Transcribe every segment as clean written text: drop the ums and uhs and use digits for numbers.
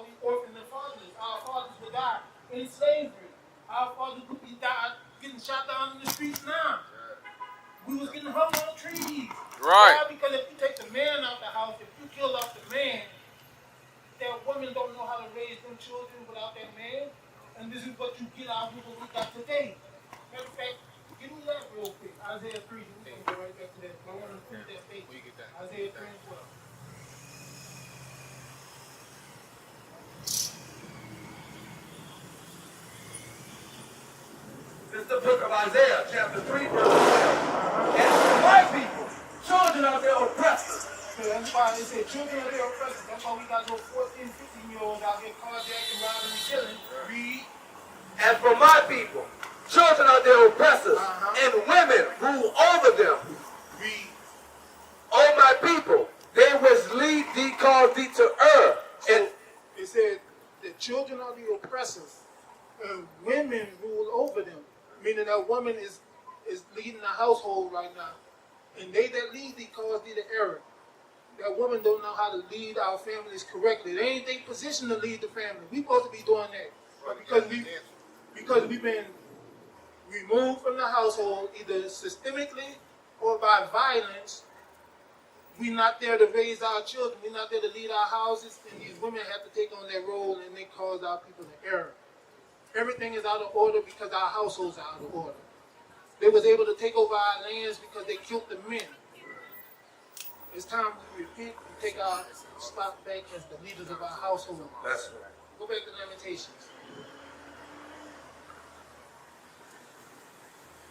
why we orphan the fathers. Our fathers would die in slavery. Our fathers would be getting shot down in the streets now. We was getting hung on trees. Right. Why? Because if you take the man out the house, if you kill off the man, that woman don't know how to raise them children without that man. And this is what you get out of what we got today. Matter of fact, give me that real quick. Isaiah 3. We can go right back to that. I want to prove that statement. Isaiah 3 and 12. This is the book of Isaiah, chapter 3, verse 12. And for my people, children of their oppressors. So that's why they say children of their oppressors. That's why we got those 14, 15-year-olds out here carjacking, robbing, and killing. Read. And for my people, children of their oppressors, and women rule over them. Read. O my people, they which lead thee cause thee to err. And it said the children are the oppressors, and women rule over them. Meaning that woman is leading the household right now. And they that lead thee cause thee to error. That woman don't know how to lead our families correctly. They ain't in position to lead the family. We supposed to be doing that. But because we've been removed from the household, either systemically or by violence, we're not there to raise our children. We're not there to lead our houses. And these women have to take on that role, and they cause our people to err. Everything is out of order because our households are out of order. They was able to take over our lands because they killed the men. It's time we repent and take our spot back as the leaders of our household. that's right. Go back to Lamentations.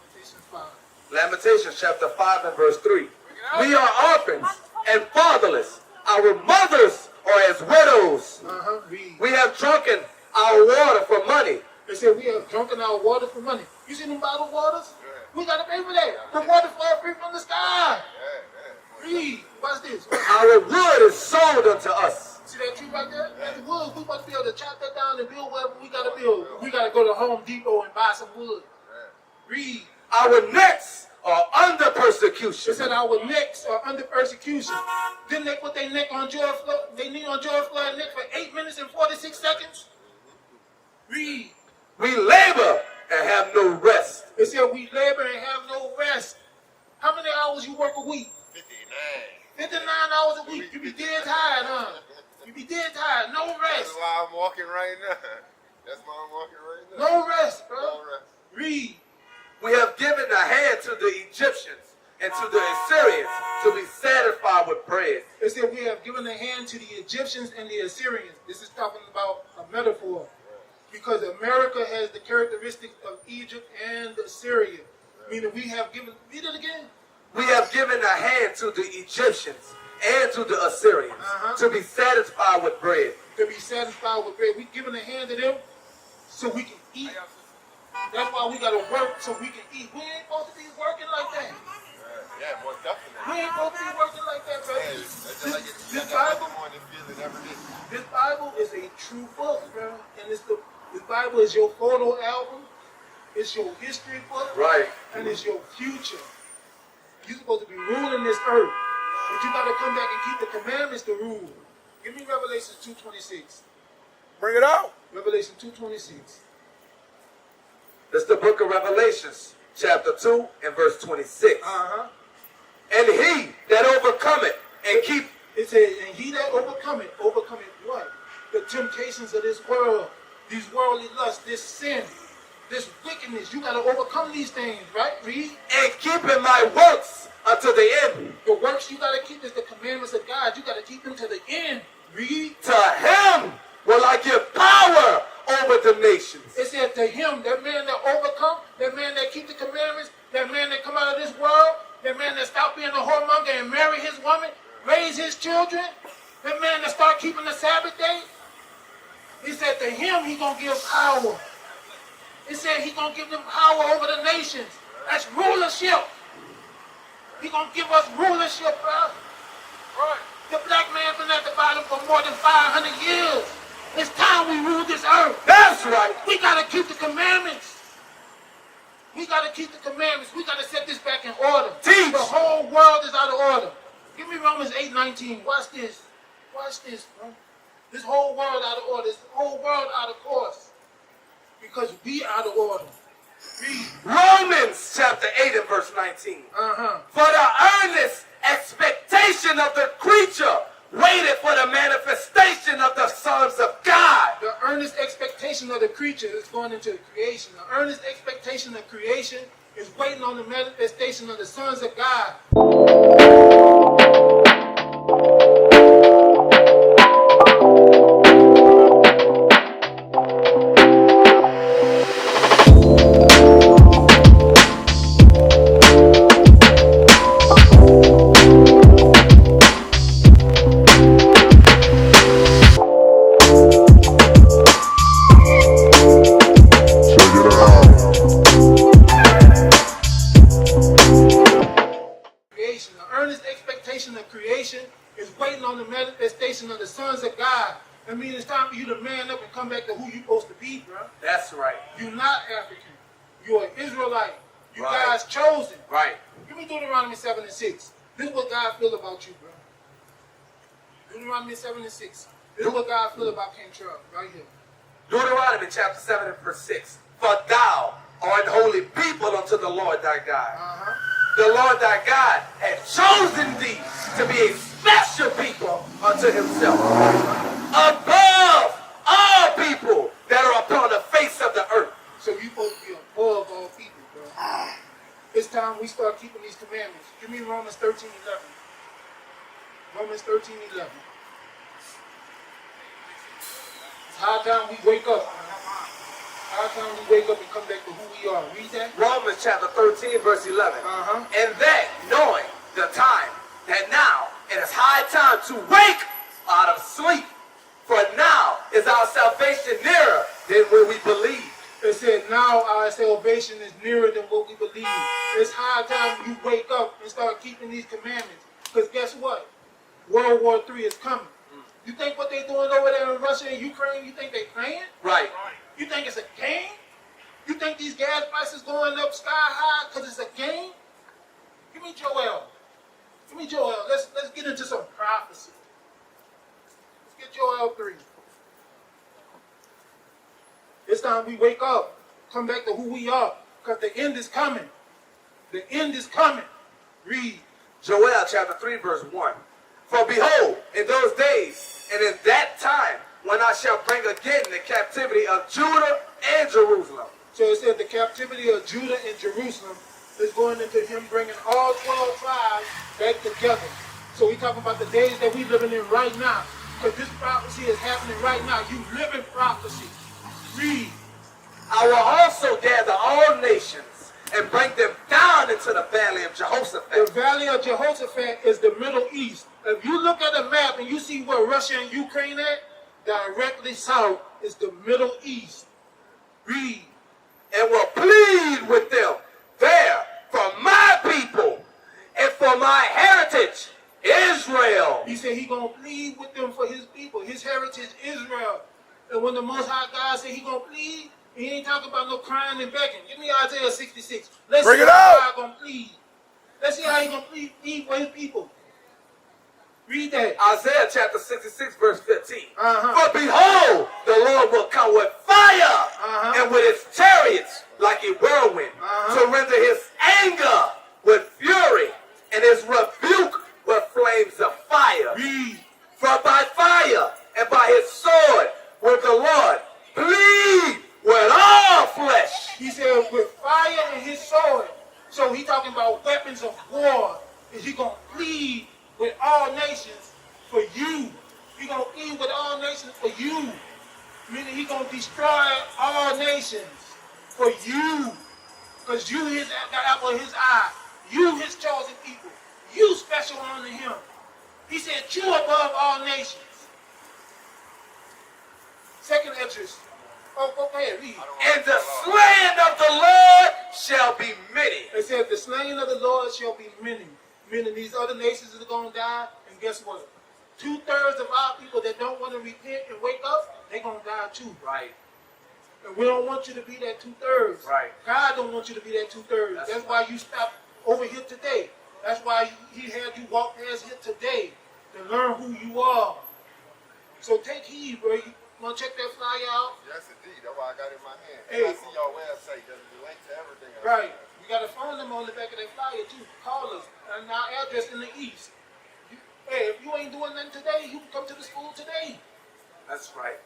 Lamentations 5. Lamentations chapter 5 and verse 3. We are orphans and fatherless. Our mothers are as widows. Read. We have drunken our water for money. They said we have drunken our water for money. You see them bottled waters? We got to pay for that. The water flow free from the sky. Read. Watch this. Our wood is sold unto us. See that tree right there? That's wood. We must be able to chop that down and build whatever we got to build. We got to go to Home Depot and buy some wood. Read. Our necks are under persecution. They said our necks are under persecution. Didn't they put their neck on George Floyd? They knee on George Floyd's neck for 8 minutes and 46 seconds? Read. We labor and have no rest. They said we labor and have no rest. How many hours you work a week? 59 hours a week. You be dead tired, huh? You be dead tired. No rest. That's why I'm walking right now. That's why I'm walking right now. No rest, bro. No rest. Read. We have given a hand to the Egyptians and to the Assyrians to be satisfied with bread. It said we have given a hand to the Egyptians and the Assyrians. This is talking about a metaphor. Because America has the characteristics of Egypt and Assyria. Meaning we have given, read it again. We have given a hand to the Egyptians and to the Assyrians to be satisfied with bread. To be satisfied with bread. We've given a hand to them so we can eat. That's why we got to work so we can eat. We ain't supposed to be working like that. Yeah, more definitely. We ain't supposed to be working like that, bro. This Bible is a true book, bro. And this Bible is your photo album. It's your history book. Right. And it's your future. You're supposed to be ruling this earth. But you got to come back and keep the commandments to rule. Give me Revelation 2:26. Bring it out. Revelation 2:26. That's the book of Revelations, chapter 2 and verse 26. And he that overcometh and keep. It says, and he that overcometh what? The temptations of this world, these worldly lusts, this sin, this wickedness. You got to overcome these things, right? Read. And keeping my works unto the end. The works you got to keep is the commandments of God. You got to keep them to the end. Read. To him will I give power over the nations. It said to him, that man that overcome, that man that keep the commandments, that man that come out of this world, that man that stop being a whoremonger and marry his woman, raise his children, that man that start keeping the Sabbath day. He said to him he gonna give power. It said he gonna give them power over the nations. That's rulership. He gonna give us rulership, bro. Right. The black man been at the bottom for more than 500 years. It's time we rule this earth. That's right. We gotta keep the commandments. We gotta keep the commandments. We gotta set this back in order. Teach. The whole world is out of order. Give me Romans 8:19. Watch this. Watch this, bro. This whole world out of order. This whole world out of course. Because we out of order. Read. Romans chapter 8 and verse 19. For the earnest expectation of the creature waited for the manifestation of the sons of God. The earnest expectation of the creature is going into the creation. The earnest expectation of creation is waiting on the manifestation of the sons of God. Of the sons of God. I mean, it's time for you to man up and come back to who you're supposed to be, bro. That's right. You're not African. You're an Israelite. You Right. guys chosen. Right. Give me Deuteronomy 7 and 6. This is what God feel about you, bro. Deuteronomy 7 and 6. This is what God feel about King Charles, right here. Deuteronomy chapter 7 and verse 6. For thou art an holy people unto the Lord thy God. The Lord thy God has chosen thee to be a special people unto himself, above all people that are upon the face of the earth. So you're supposed to be above all people, bro. It's time we start keeping these commandments. Give me Romans 13:11. Romans 13:11. It's high time we wake up, man. High time we wake up and come back to who we are. Read that. Romans chapter 13 verse 11. And that knowing the time, that now it is high time to wake out of sleep. For now is our salvation nearer than when we believed. It said now our salvation is nearer than what we believe. It's high time you wake up and start keeping these commandments. Because guess what? World War III is coming. You think what they're doing over there in Russia and Ukraine, you think they're playing? Right. You think it's a game? You think these gas prices going up sky high because it's a game? Give me Joel. Give me Joel. Let's get into some prophecy. Let's get Joel 3. It's time we wake up. Come back to who we are. Because the end is coming. The end is coming. Read. Joel chapter 3 verse 1. For behold, in those days and in that time, when I shall bring again the captivity of Judah and Jerusalem. So it said the captivity of Judah and Jerusalem is going into him bringing all 12 tribes back together. So we're talking about the days that we're living in right now. Because this prophecy is happening right now. You live in prophecy. Read. I will also gather all nations and bring them down into the valley of Jehoshaphat. The valley of Jehoshaphat is the Middle East. If you look at a map and you see where Russia and Ukraine at, directly south is the Middle East. Read. And will plead with them there for my people and for my heritage, Israel. He said he gonna plead with them for his people, his heritage, Israel. And when the Most High God said he gonna plead, he ain't talking about no crying and begging. Give me Isaiah 66. Let's Bring see it how out. God gonna plead. Let's see how he gonna plead for his people. Read that. Isaiah chapter 66 verse 15. Uh-huh. For behold, the Lord will come with fire and with his chariots like a whirlwind to render his anger with fury and his rebuke with flames of fire. Read. For by fire and by his sword will the Lord plead with all flesh. He said with fire and his sword. So he talking about weapons of war. Is he gonna plead with all nations for you? He gonna plead with all nations for you. Meaning he gonna destroy all nations for you. Because you his the apple of his eye. You his chosen people. You special unto him. He said you above all nations. Second Esdras. Oh, go ahead, read. And the slaying of the Lord shall be many. It said the slain of the Lord shall be many. Meaning these other nations are going to die. And guess what? 2/3 of our people that don't want to repent and wake up, they're going to die too. Right. And we don't want you to be that 2/3. Right. God don't want you to be that 2/3. That's why you stopped over here today. That's why he had you walk past here today to learn who you are. So take heed, bro. You want to check that flyer out? Yes, indeed. That's why I got it in my hand. Hey. I see your website. There's a link to everything. Right. We got a phone number on the back of that flyer, too. Call us. And our address in the east. Hey, if you ain't doing nothing today, you can come to the school today. That's right.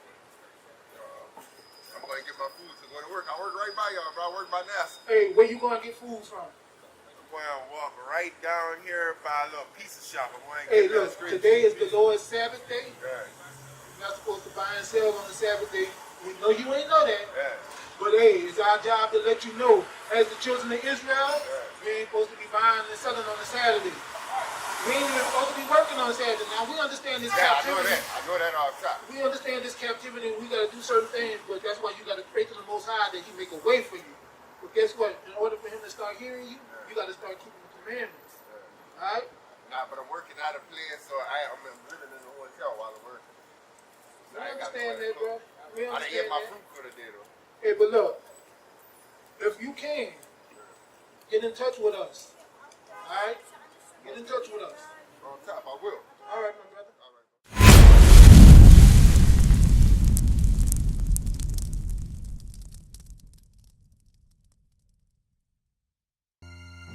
I'm going to get my food to go to work. I work right by y'all, bro. I work by NASA. Hey, where you going to get food from? I'm going to walk right down here by a little pizza shop. I'm going to Hey, get look, today is the Lord's Sabbath day. Yeah. You're not supposed to buy and sell on the Sabbath day. We know you ain't know that. Yeah. But hey, it's our job to let you know, as the children of Israel, we ain't supposed to be buying and selling on a Saturday. We ain't even supposed to be working on Saturday. Now, we understand this captivity. I know that all the time. We understand this captivity and we got to do certain things, but that's why you got to pray to the Most High that He make a way for you. But guess what? In order for Him to start hearing you, you got to start keeping the commandments. All right? Nah, but I'm working out of place, so I'm living in a hotel while I'm working. So We I ain't gotta understand go that, bro. We I done understand ate my that. fruit for the day, though. Hey, but look, if you can, get in touch with us. All right? Get in touch with us. On top, I will. All right, my brother. All right.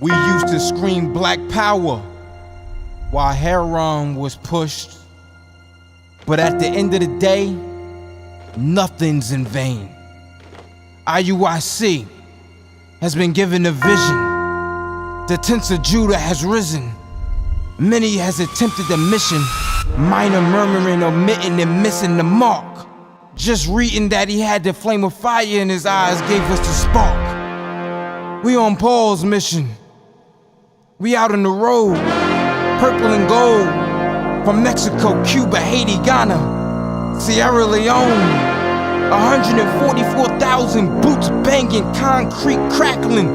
We used to scream black power while heroin was pushed. But at the end of the day, nothing's in vain. IUIC has been given a vision. The tents of Judah has risen. Many has attempted the mission, minor murmuring, omitting, and missing the mark. Just reading that he had the flame of fire in his eyes gave us the spark. We on Paul's mission. We out on the road, purple and gold, from Mexico, Cuba, Haiti, Ghana, Sierra Leone. 144,000 boots banging, concrete crackling.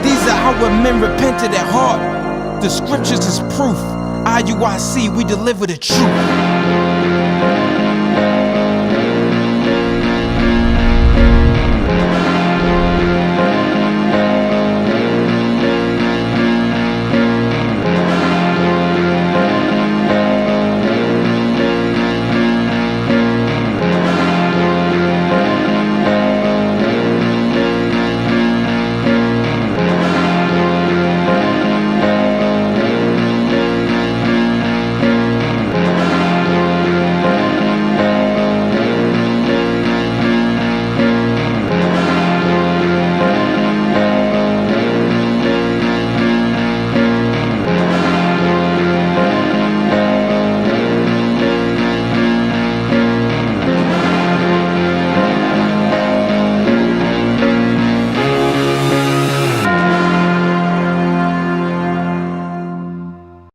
These are our men repented at heart. The scriptures is proof. IUIC, we deliver the truth.